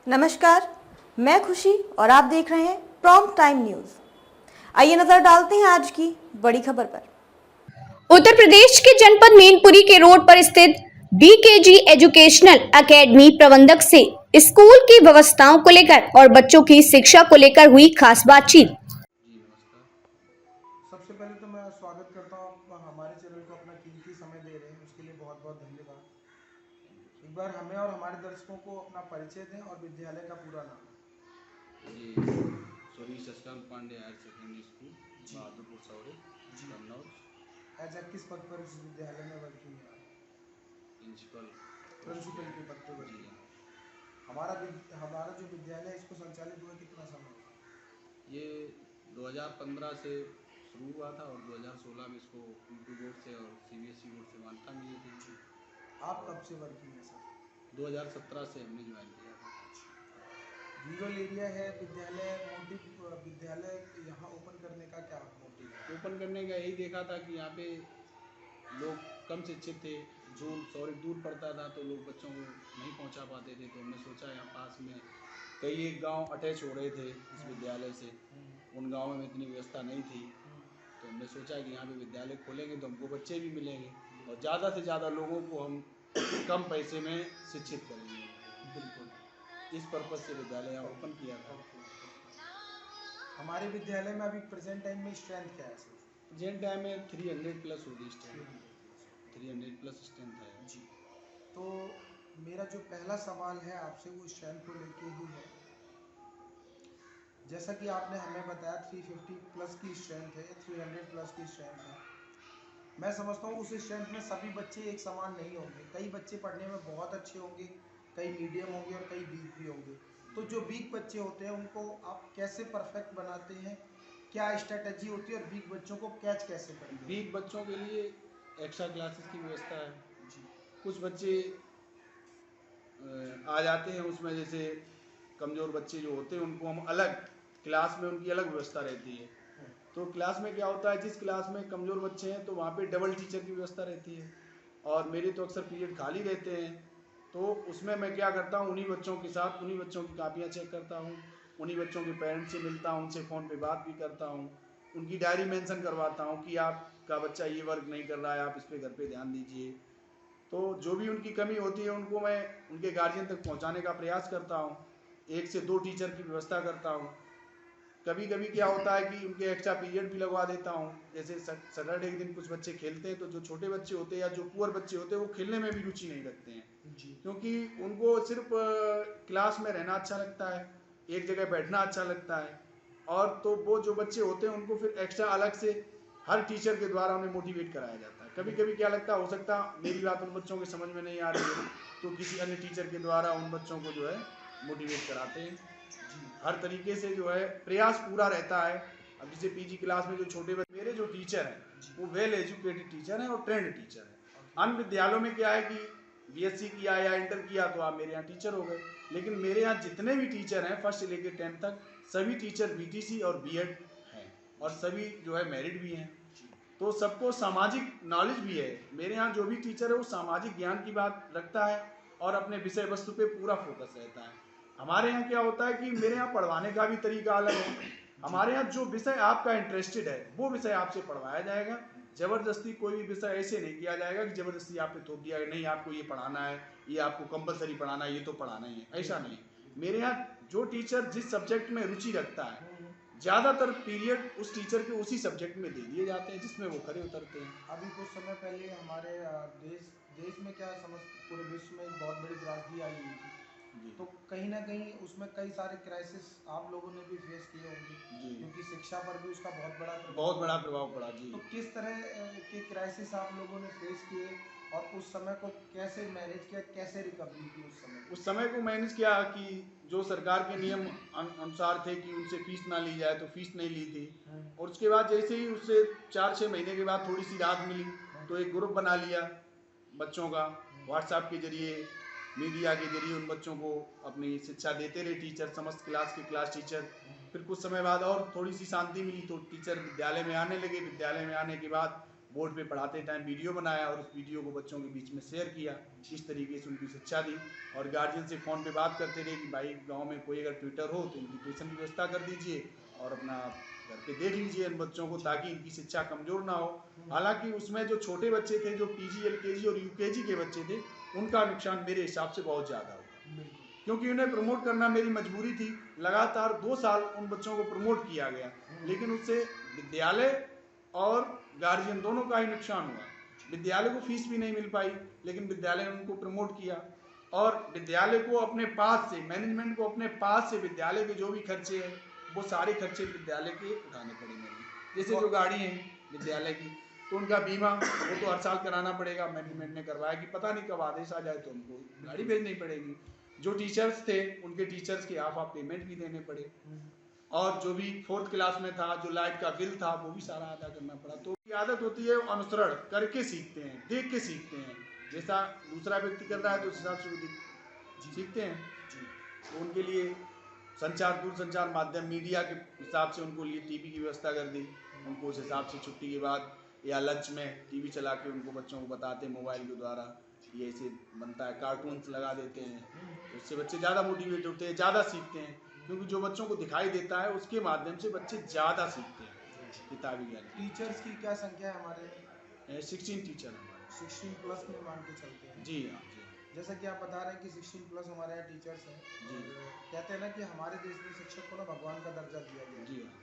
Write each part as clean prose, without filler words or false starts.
नमस्कार, मैं खुशी और आप देख रहे हैं प्रॉम्प्ट टाइम न्यूज। आइए नजर डालते हैं आज की बड़ी खबर पर। उत्तर प्रदेश के जनपद मैनपुरी के रोड पर स्थित बीकेजी एजुकेशनल एकेडमी प्रबंधक से स्कूल की व्यवस्थाओं को लेकर और बच्चों की शिक्षा को लेकर हुई खास बातचीत। जी नमस्कार। सबसे पहले तो मैं स्वागत करता हूँ, आप हमारे चैनल को अपना कीमती समय दे रहे हैं, उसके लिए बहुत बहुत धन्यवाद। एक बार हमें और हमारे दर्शकों को अपना परिचय दें और विद्यालय का पूरा नाम। जी Soni Shashikant Pandey higher secondary school Bahadurpur Saure Kannauj. ऐसा किस पद पर इस विद्यालय में वर्किंग है? प्रिंसिपल के पद पर वर्किंग है। हमारा जो विद्यालय इसको संचालित हुआ कितना समय हुआ? ये 2015 से शुरू हुआ था और 2016 में इसको यूपी बोर्ड से और सीबीएसई बोर्ड से मान्यता मिली थी। आप कब से वर्किंग है सर? 2017 से हमने ज्वाइन किया था। रूरल एरिया है विद्यालय, मोटिव विद्यालय यहाँ ओपन करने का क्या मोटिव है? ओपन करने का यही देखा था कि यहाँ पे लोग कम शिक्षित थे, दूर पड़ता था तो लोग बच्चों को नहीं पहुँचा पाते थे। तो हमने सोचा यहाँ पास में कई एक गांव अटैच हो रहे थे इस विद्यालय से, उन गाँव में इतनी व्यवस्था नहीं थी। तो हमने सोचा कि यहाँ पे विद्यालय खोलेंगे तो हमको बच्चे भी मिलेंगे और ज़्यादा से ज़्यादा लोगों को हम कम पैसे में शिक्षित करेंगे। बिल्कुल, इस पर्पज़ से विद्यालय यहाँ ओपन किया था। हमारे विद्यालय में अभी प्रेजेंट टाइम में स्ट्रेंथ क्या है सर? प्रेजेंट टाइम में 300 प्लस होगी स्ट्रेंथ, 300 प्लस स्ट्रेंथ है जी। तो मेरा जो पहला सवाल है आपसे वो स्ट्रेंथ को लेके ही है। जैसा कि आपने हमें बताया 350 प्लस की स्ट्रेंथ है, 300 प्लस की स्ट्रेंथ है। मैं समझता हूँ उस स्ट्रेंथ में सभी बच्चे एक समान नहीं होंगे, कई बच्चे पढ़ने में बहुत अच्छे होंगे, कई मीडियम होंगे और कई वीक भी होंगे। तो जो वीक बच्चे होते हैं उनको आप कैसे परफेक्ट बनाते हैं, क्या स्ट्रेटजी होती है और वीक बच्चों को कैच कैसे करते हैं? वीक बच्चों के लिए एक्स्ट्रा क्लासेस की व्यवस्था है। जी। कुछ बच्चे आ जाते हैं उसमें, जैसे कमज़ोर बच्चे जो होते हैं उनको हम अलग क्लास में, उनकी अलग व्यवस्था रहती है। तो क्लास में क्या होता है, जिस क्लास में कमज़ोर बच्चे हैं तो वहाँ पे डबल टीचर की व्यवस्था रहती है और मेरे तो अक्सर पीरियड खाली रहते हैं। तो उसमें मैं क्या करता हूँ, उन्हीं बच्चों के साथ उन्हीं बच्चों की कापियाँ चेक करता हूँ, उन्हीं बच्चों के पेरेंट्स से मिलता हूँ, उनसे फ़ोन पे बात भी करता हूँ, उनकी डायरी मेंशन करवाता हूँ कि आपका बच्चा ये वर्क नहीं कर रहा है, आप इस पर घर पे ध्यान दीजिए। तो जो भी उनकी कमी होती है उनको मैं उनके गार्जियन तक पहुंचाने का प्रयास करता हूं। 1 से 2 टीचर की व्यवस्था करता हूं। कभी कभी क्या होता है कि उनके एक्स्ट्रा पीरियड भी लगवा देता हूं। जैसे सैटरडे के दिन कुछ बच्चे खेलते हैं तो जो छोटे बच्चे होते हैं या जो पुअर बच्चे होते हैं वो खेलने में भी रुचि नहीं रखते हैं जी। क्योंकि उनको सिर्फ क्लास में रहना अच्छा लगता है, एक जगह बैठना अच्छा लगता है। और तो वो जो बच्चे होते हैं उनको फिर एक्स्ट्रा अलग से हर टीचर के द्वारा उन्हें मोटिवेट कराया जाता है। कभी कभी क्या लगता हो सकता मेरी बात उन बच्चों के समझ में नहीं आ रही है तो किसी अन्य टीचर के द्वारा उन बच्चों को जो है मोटिवेट कराते हैं। हर तरीके से जो है प्रयास पूरा रहता है। अब जैसे पीजी क्लास में जो छोटे बच्चे, मेरे जो टीचर हैं वो वेल एजुकेटेड टीचर हैं और ट्रेंड टीचर हैं। अन्य विद्यालयों में क्या है कि बीएससी किया या इंटर किया तो आप मेरे यहाँ टीचर हो गए, लेकिन मेरे यहाँ जितने भी टीचर हैं 1st से लेकर 10th तक सभी टीचर बीटीसी और बीएड हैं और सभी जो है मेरिट भी हैं। तो सबको सामाजिक नॉलेज भी है। मेरे यहाँ जो भी टीचर है वो सामाजिक ज्ञान की बात रखता है और अपने विषय वस्तु पे पूरा फोकस रहता है। हमारे यहाँ क्या होता है कि मेरे यहाँ पढ़वाने का भी तरीका अलग है। हमारे यहाँ जो विषय आपका इंटरेस्टेड है वो विषय आपसे पढ़वाया जाएगा। जबरदस्ती कोई भी विषय ऐसे नहीं किया जाएगा कि जबरदस्ती आपने थोप दिया नहीं आपको ये पढ़ाना है, ये आपको कंपलसरी पढ़ाना है, ये तो पढ़ाना ही है, ऐसा नहीं। मेरे यहाँ जो टीचर जिस सब्जेक्ट में रुचि रखता है ज़्यादातर पीरियड उस टीचर के उसी सब्जेक्ट में दे दिए जाते हैं जिसमें वो खरे उतरते हैं। अभी कुछ समय पहले हमारे देश में क्या समझ पूरे विश्व में एक बहुत बड़ी त्रासदी आई हुई थी, तो कहीं ना कहीं उसमें कई सारे क्राइसिस आप लोगों ने भी फेस किए होंगे क्योंकि शिक्षा पर भी उसका बहुत बड़ा प्रभाव पड़ा जी। तो किस तरह के क्राइसिस आप लोगों ने फेस किए और उस समय को कैसे मैनेज किया, कैसे रिकवरी की उस समय को मैनेज किया कि जो सरकार के नियम अनुसार थे कि उनसे फीस ना ली जाए तो फीस नहीं ली थी। और उसके बाद जैसे ही उससे 4-6 महीने के बाद थोड़ी सी राहत मिली तो एक ग्रुप बना लिया बच्चों का, व्हाट्सएप के जरिए, मीडिया के जरिए उन बच्चों को अपनी शिक्षा देते रहे टीचर, समस्त क्लास के क्लास टीचर। फिर कुछ समय बाद और थोड़ी सी शांति मिली तो टीचर विद्यालय में आने लगे। विद्यालय में आने के बाद बोर्ड पे पढ़ाते टाइम वीडियो बनाया और उस वीडियो को बच्चों के बीच में शेयर किया, इस तरीके से उनकी शिक्षा दी। और गार्जियन से फ़ोन पे बात करते रहे कि भाई गांव में कोई अगर ट्यूटर हो तो इनकी ट्यूशन की व्यवस्था कर दीजिए और अपना घर पे देख लीजिए इन बच्चों को, ताकि इनकी शिक्षा कमज़ोर ना हो। हालांकि उसमें जो छोटे बच्चे थे, जो पीजी, एलकेजी और यूकेजी के बच्चे थे, उनका नुकसान मेरे हिसाब से बहुत ज़्यादा हुआ, क्योंकि उन्हें प्रमोट करना मेरी मजबूरी थी। लगातार 2 साल उन बच्चों को प्रमोट किया गया, लेकिन उससे विद्यालय और गार्जियन दोनों का ही नुकसान हुआ। विद्यालय को फीस भी नहीं मिल पाई, लेकिन विद्यालय ने उनको प्रमोट किया और विद्यालय को अपने पास से, मैनेजमेंट को अपने पास से विद्यालय के जो भी खर्चे हैं वो सारे खर्चे विद्यालय के उठाने पड़े मेरे। जैसे जो गाड़ी है विद्यालय की, तो उनका बीमा वो तो हर साल कराना पड़ेगा, मैनेजमेंट ने करवाया कि पता नहीं कब आदेश आ जाए तो उनको गाड़ी भेजनी पड़ेगी। जो टीचर्स थे उनके टीचर्स के हाफ पेमेंट भी देने पड़े, और जो भी 4th क्लास में था, जो लाइट का बिल था, वो भी सारा अदा करना पड़ा। तो आदत होती है अनुसरण करके सीखते हैं, देख के सीखते हैं। जैसा दूसरा व्यक्ति कर रहा है तो उस हिसाब से वो सीखते हैं। तो उनके लिए संचार, दूरसंचार माध्यम, मीडिया के हिसाब से उनको लिए टीवी की व्यवस्था कर दी। उनको उस हिसाब से छुट्टी के बाद या लंच में टीवी चला के उनको बच्चों को बताते हैं मोबाइल के द्वारा, ये ऐसे बनता है, कार्टून्स लगा देते हैं। उससे बच्चे ज़्यादा मोटिवेट होते हैं, ज़्यादा सीखते हैं, क्योंकि जो बच्चों को दिखाई देता है उसके माध्यम से बच्चे ज़्यादा सीखते हैं किताबी ज्ञान। टीचर्स की क्या संख्या है हमारे? 16 टीचर हमारे। 16 प्लस में मान के चलते हैं। जी हाँ, जी जैसा कि आप बता रहे हैं कि 16 प्लस हमारे यहाँ टीचर्स हैं। जी। कहते हैं ना कि हमारे देश में शिक्षक को ना भगवान का दर्जा दिया गया है। जी हाँ।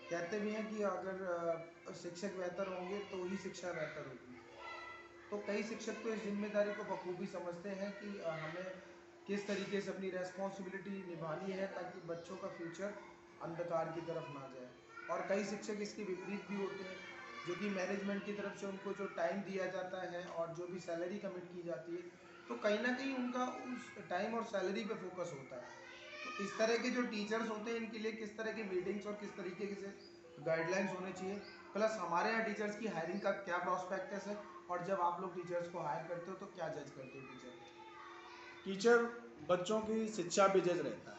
कहते भी हैं कि अगर शिक्षक बेहतर होंगे तो ही शिक्षा बेहतर होगी। तो कई शिक्षक तो इस जिम्मेदारी को बखूबी समझते हैं कि हमें किस तरीके से अपनी रेस्पॉन्सिबिलिटी निभानी है ताकि बच्चों का फ्यूचर अंधकार की तरफ ना जाए। और कई शिक्षक इसके विपरीत भी होते हैं, जो कि मैनेजमेंट की तरफ से उनको जो टाइम दिया जाता है और जो भी सैलरी कमिट की जाती है, तो कहीं ना कहीं उनका उस टाइम और सैलरी पे फोकस होता है। तो इस तरह के जो टीचर्स होते हैं इनके लिए किस तरह की मीटिंग्स और किस तरीके से गाइडलाइंस होने चाहिए, प्लस हमारे यहाँ टीचर्स की हायरिंग का क्या प्रॉस्पेक्टस है, और जब आप लोग टीचर्स को हायर करते हो तो क्या जज करते हो टीचर बच्चों की शिक्षा पे जज रहता है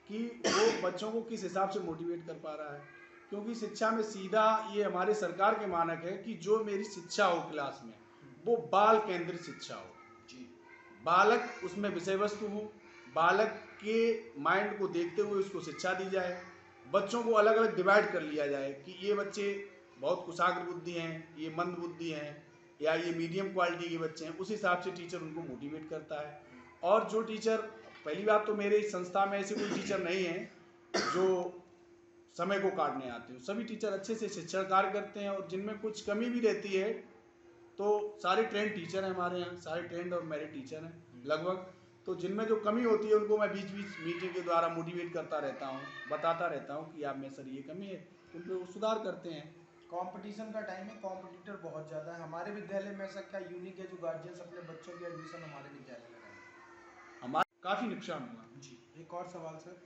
कि वो बच्चों को किस हिसाब से मोटिवेट कर पा रहा है, क्योंकि शिक्षा में सीधा ये हमारे सरकार के मानक है कि जो मेरी शिक्षा हो क्लास में वो बाल केंद्रित शिक्षा हो जी। बालक उसमें विषय वस्तु हो, बालक के माइंड को देखते हुए उसको शिक्षा दी जाए। बच्चों को अलग अलग डिवाइड कर लिया जाए कि ये बच्चे बहुत कुशाग्र बुद्धि हैं, ये मंद बुद्धि हैं, या ये मीडियम क्वालिटी के बच्चे हैं। उस हिसाब से टीचर उनको मोटिवेट करता है। और जो टीचर, पहली बात तो मेरे इस संस्था में ऐसे कोई टीचर नहीं है जो समय को काटने आते हो। सभी टीचर अच्छे से शिक्षण कार्य करते हैं, और जिनमें कुछ कमी भी रहती है तो सारे ट्रेंड टीचर हैं हमारे यहाँ, सारे ट्रेंड और मेरिट टीचर हैं लगभग। तो जिनमें जो कमी होती है उनको मैं बीच बीच मीटिंग के द्वारा मोटिवेट करता रहता हूँ, बताता रहता हूँ कि आप में सर ये कमी है, तो उन पर वो सुधार करते हैं। कंपटीशन का टाइम है, कॉम्पिटिटर बहुत ज़्यादा है। हमारे विद्यालय में ऐसा क्या यूनिक है जो गार्जियंस अपने बच्चों की एडमिशन हमारे विद्यालय में कराएं? हमारा काफ़ी नुकसान हुआ जी। एक और सवाल सर,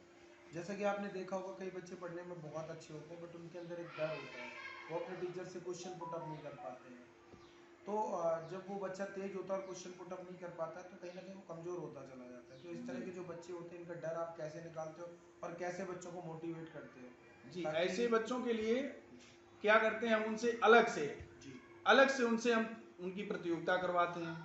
जैसा कि आपने देखा होगा कई बच्चे पढ़ने में बहुत अच्छे होते हैं, बट उनके अंदर एक डर होता है, वो अपने टीचर से क्वेश्चन पुट अप नहीं कर पाते हैं। तो जब वो बच्चा तेज होता है और क्वेश्चन पुट अप नहीं कर पाता है तो कहीं ना कहीं वो कमज़ोर होता चला जाता है। तो इस तरह के जो बच्चे होते हैं इनका डर आप कैसे निकालते हो और कैसे बच्चों को मोटिवेट करते हो? जी, ऐसे बच्चों के लिए क्या करते हैं, हम उनसे अलग से उनसे हम उनकी प्रतियोगिता करवाते हैं,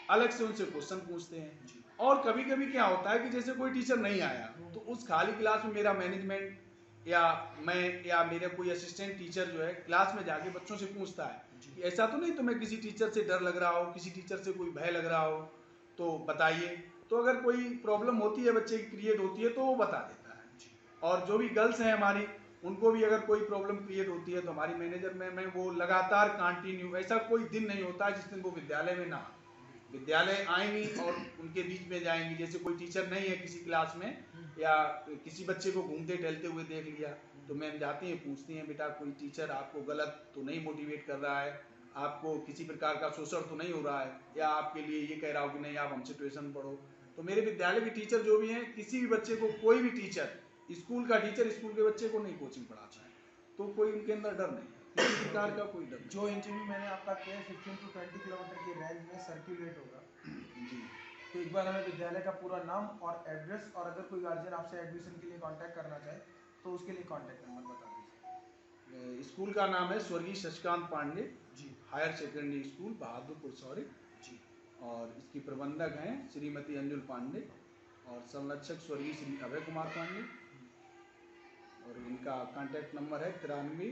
अलग से उनसे क्वेश्चन पूछते हैं। और कभी कभी क्या होता है कि जैसे कोई टीचर नहीं आया तो उस खाली क्लास में मेरा मैनेजमेंट या मैं या मेरा कोई असिस्टेंट टीचर जो है क्लास में जाके बच्चों से पूछता है कि ऐसा तो नहीं तुम्हें किसी टीचर से डर लग रहा हो, किसी टीचर से कोई भय लग रहा हो तो बताइए। तो अगर कोई प्रॉब्लम होती है बच्चे की क्रिएट होती है तो वो बता देता है। और जो भी गर्ल्स हैं हमारी, उनको भी अगर कोई प्रॉब्लम क्रिएट होती है तो हमारी मैनेजर में वो लगातार कंटिन्यू, ऐसा कोई दिन नहीं होता है जिस दिन वो विद्यालय में ना, विद्यालय आएंगी और उनके बीच में जाएंगी। जैसे कोई टीचर नहीं है किसी क्लास में या किसी बच्चे को घूमते टहलते हुए देख लिया तो मैम जाती हैं, पूछती हैं बेटा कोई टीचर आपको गलत तो नहीं मोटिवेट कर रहा है, आपको किसी प्रकार का शोषण तो नहीं हो रहा है, या आपके लिए ये कह रहा हो कि नहीं आप हमसे ट्यूशन पढ़ो। तो मेरे विद्यालय के टीचर जो भी हैं, किसी भी बच्चे को, कोई भी टीचर, स्कूल का टीचर स्कूल के बच्चे को नहीं कोचिंग पढ़ाता है, तो कोई उनके अंदर डर नहीं है, किसी प्रकार का कोई डर। जो इंटरव्यू मैंने आपका किया 15 to 20 किलोमीटर की रेंज में सर्कुलेट होगा जी। तो एक बार हमें विद्यालय का पूरा नाम और एड्रेस, और अगर कोई गार्जियन आपसे एडमिशन के लिए कांटेक्ट करना चाहे तो उसके लिए कांटेक्ट नंबर बता दीजिए। स्कूल का नाम है स्वर्गीय शशिकांत पांडे, जी। हायर सेकेंडरी स्कूल बहादुरपुर सौरी जी। और इसकी प्रबंधक हैं श्रीमती अंजुल पांडे और संरक्षक स्वर्गीय श्री अभय कुमार पांडे। और इनका कांटेक्ट नंबर है 93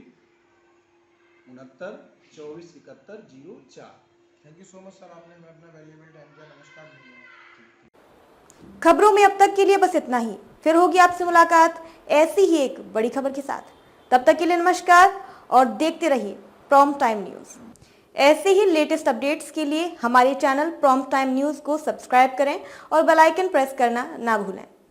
69 24 71 04। Thank you so much sir, आपने मैं अपना वैल्यूएबल टाइम दिया। नमस्कार, धन्यवाद। खबरों में अब तक के लिए बस इतना ही। फिर होगी आपसे मुलाकात ऐसी ही एक बड़ी खबर के साथ। तब तक के लिए नमस्कार और देखते रहिए प्रॉम्प्ट टाइम न्यूज़। ऐसे ही लेटेस्ट अपडेट्स के लिए हमारे चैनल प्रॉम्प्ट टाइम न्यूज़ को सब्सक्राइब करें और बेल आइकन प्रेस करना ना भूलें।